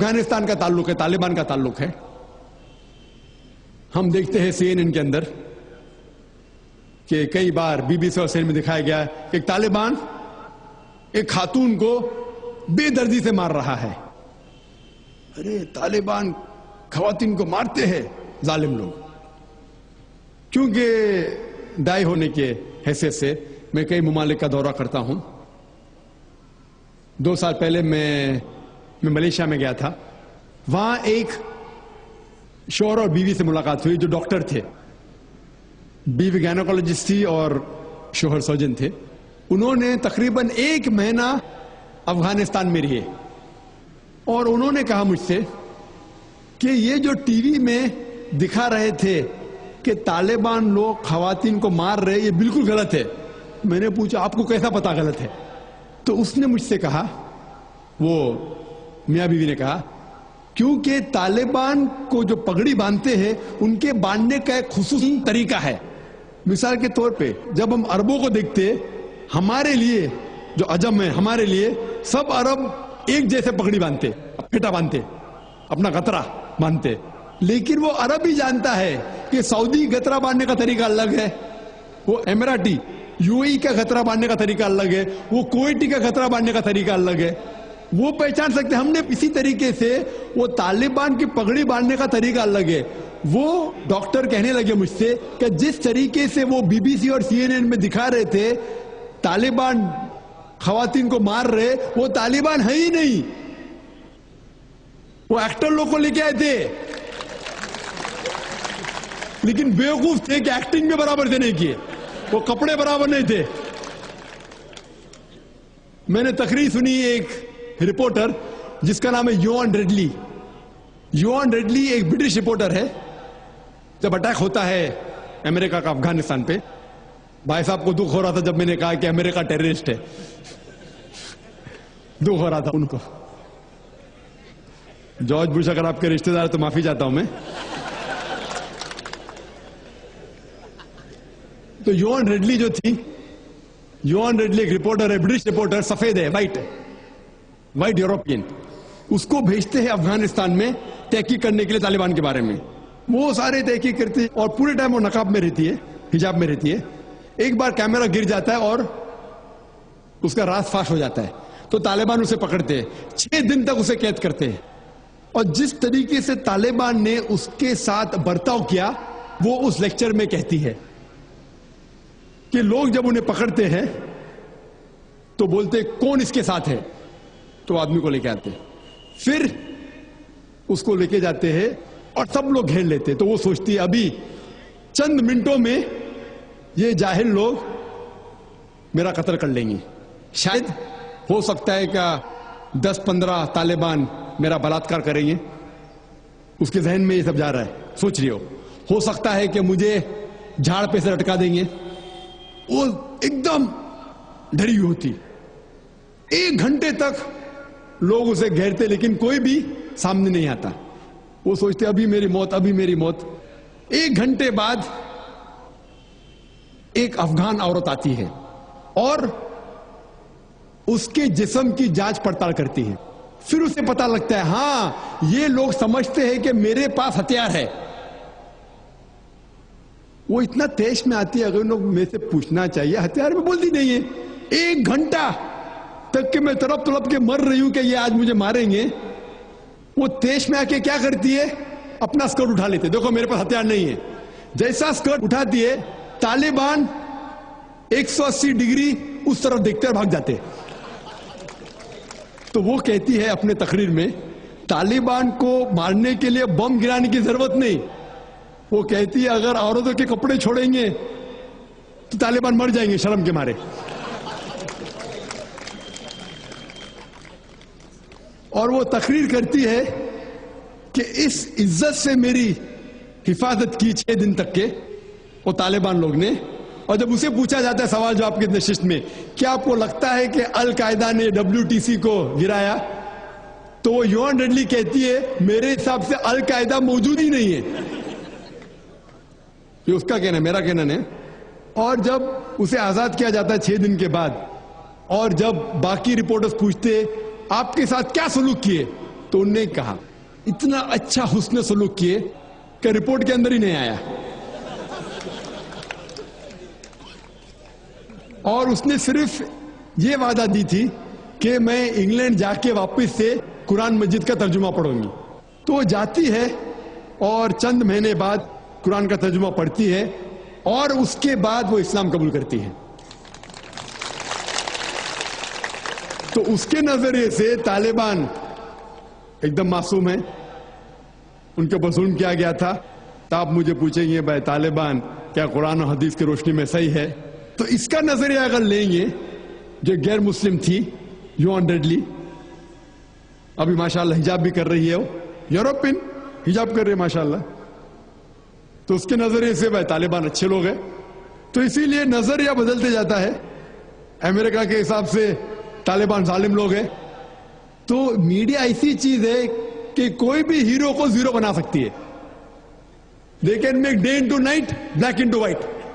अफगानिस्तान का ताल्लुक है, तालिबान का ताल्लुक है। हम देखते हैं CNN के अंदर कि कई बार BBC और CNN में दिखाया गया कि तालिबान एक खातून को बेदर्दी से मार रहा है। अरे तालिबान खवातीन को मारते हैं जालिम लोग। क्योंकि दाई होने के हैसियत से मैं कई ममालिक का दौरा करता हूं। 2 साल पहले मैं मलेशिया में गया था। वहां एक शौहर और बीवी से मुलाकात हुई जो डॉक्टर थे। बीवी गायनेकोलॉजिस्ट थी और शौहर सर्जन थे। उन्होंने तकरीबन 1 महीना अफगानिस्तान में रहे और उन्होंने कहा मुझसे कि ये जो टीवी में दिखा रहे थे कि तालिबान लोग खवातीन को मार रहे, ये बिल्कुल गलत है। मैंने पूछा आपको कैसा पता गलत है? तो उसने मुझसे कहा, वो मियां बीवी ने कहा, क्योंकि तालिबान को जो पगड़ी बांधते हैं उनके बांधने का एक खुसूसी तरीका है। मिसाल के तौर पे जब हम अरबों को देखते, हमारे लिए जो अजम है, हमारे लिए सब अरब एक जैसे पगड़ी बांधते, फेटा बांधते, अपना गतरा बांधते। लेकिन वो अरब ही जानता है कि सऊदी गतरा बांधने का तरीका अलग है, वो एमिराती UAE का गतरा बांधने का तरीका अलग है, वो कुवैती का गतरा बांधने का तरीका अलग है। वो पहचान सकते। हमने इसी तरीके से वो तालिबान की पगड़ी बांधने का तरीका अलग है। वो डॉक्टर कहने लगे मुझसे कि जिस तरीके से वो BBC और CNN में दिखा रहे थे तालिबान खवातीन को मार रहे, वो तालिबान है ही नहीं, वो एक्टर लोग को लेके आए थे। लेकिन बेवकूफ थे कि एक्टिंग में बराबर से नहीं किए, वो कपड़े बराबर नहीं थे। मैंने तकरीर सुनी एक रिपोर्टर जिसका नाम है योआन रेडली। योआन रेडली एक ब्रिटिश रिपोर्टर है। जब अटैक होता है अमेरिका का अफगानिस्तान पे, भाई साहब को दुख हो रहा था जब मैंने कहा कि अमेरिका टेररिस्ट है। दुख हो रहा था उनको। जॉर्ज बुश अगर आपके रिश्तेदार तो माफी चाहता हूं मैं। तो योआन रेडली जो थी, योआन रेडली एक रिपोर्टर है, ब्रिटिश रिपोर्टर, सफेद है, वाइट यूरोपियन। उसको भेजते हैं अफगानिस्तान में तहकीक करने के लिए तालिबान के बारे में। वो सारे तहकीक करती है और पूरे टाइम वो नकाब में रहती है, हिजाब में रहती है। एक बार कैमरा गिर जाता है और उसका राज फाश हो जाता है, तो तालिबान उसे पकड़ते हैं, 6 दिन तक उसे कैद करते हैं। और जिस तरीके से तालिबान ने उसके साथ बर्ताव किया, वो उस लेक्चर में कहती है कि लोग जब उन्हें पकड़ते हैं तो बोलते कौन इसके साथ है, तो आदमी को लेके आते, फिर उसको लेके जाते हैं और सब लोग घेर लेते। तो वो सोचती है अभी चंद मिनटों में ये जाहिल लोग मेरा कत्ल कर लेंगे। शायद हो सकता है क्या 10-15 तालिबान मेरा बलात्कार करेंगे। उसके जहन में ये सब जा रहा है, सोच रही हो सकता है कि मुझे झाड़ पे से लटका देंगे। वो एकदम डरी हुई होती। 1 घंटे तक लोग उसे घेरते लेकिन कोई भी सामने नहीं आता। वो सोचते अभी मेरी मौत, अभी मेरी मौत। 1 घंटे बाद एक अफगान औरत आती है और उसके जिस्म की जांच पड़ताल करती है। फिर उसे पता लगता है हां ये लोग समझते हैं कि मेरे पास हथियार है। वो इतना तेज में आती है, अगर लोग मेरे से पूछना चाहिए हथियार में, बोलती नहीं है। 1 घंटा तक के मैं तड़प के मर रही हूं कि ये आज मुझे मारेंगे। वो तेज में आके क्या करती है, अपना स्कर्ट उठा लेते, देखो मेरे पास हथियार नहीं है। जैसा स्कर्ट उठाती है, तालिबान 180 डिग्री उस तरफ देखते और भाग जाते। तो वो कहती है अपने तकरीर में, तालिबान को मारने के लिए बम गिराने की जरूरत नहीं। वो कहती है अगर औरतों के कपड़े छोड़ेंगे तो तालिबान मर जाएंगे शर्म के मारे। और वो तकरीर करती है कि इस इज्जत से मेरी हिफाजत की 6 दिन तक के वो तालिबान लोग ने। और जब उसे पूछा जाता है सवाल जवाब के नशिस्त में, क्या आपको लगता है कि अल कायदा ने WTC को गिराया, तो वो योआन रेडली कहती है मेरे हिसाब से अल कायदा मौजूद ही नहीं है। ये उसका कहना है, मेरा कहना नहीं। और जब उसे आजाद किया जाता है 6 दिन के बाद, और जब बाकी रिपोर्टर्स पूछते आपके साथ क्या सलूक किए, तो उनने कहा इतना अच्छा हुस्न सलूक किए कि रिपोर्ट के अंदर ही नहीं आया। और उसने सिर्फ ये वादा दी थी कि मैं इंग्लैंड जाके वापस से कुरान मस्जिद का तर्जुमा पढ़ूंगी। तो वो जाती है और चंद महीने बाद कुरान का तर्जुमा पढ़ती है और उसके बाद वो इस्लाम कबूल करती है। तो उसके नजरिए से तालिबान एकदम मासूम है, उनके ऊपर जुल्म किया गया था। तो आप मुझे पूछेंगे भाई तालिबान क्या कुरान और हदीस की रोशनी में सही है? तो इसका नजरिया अगर लेंगे, जो गैर मुस्लिम थी यूअनडेडली, अभी माशाल्लाह हिजाब भी कर रही है, वो यूरोपियन हिजाब कर रही है माशाल्लाह, तो उसके नजरिए से भाई तालिबान अच्छे लोग हैं। तो इसीलिए नजरिया बदलते जाता है। अमेरिका के हिसाब से तालिबान जालिम लोग हैं। तो मीडिया ऐसी चीज है कि कोई भी हीरो को जीरो बना सकती है। They can make day into night, black into white.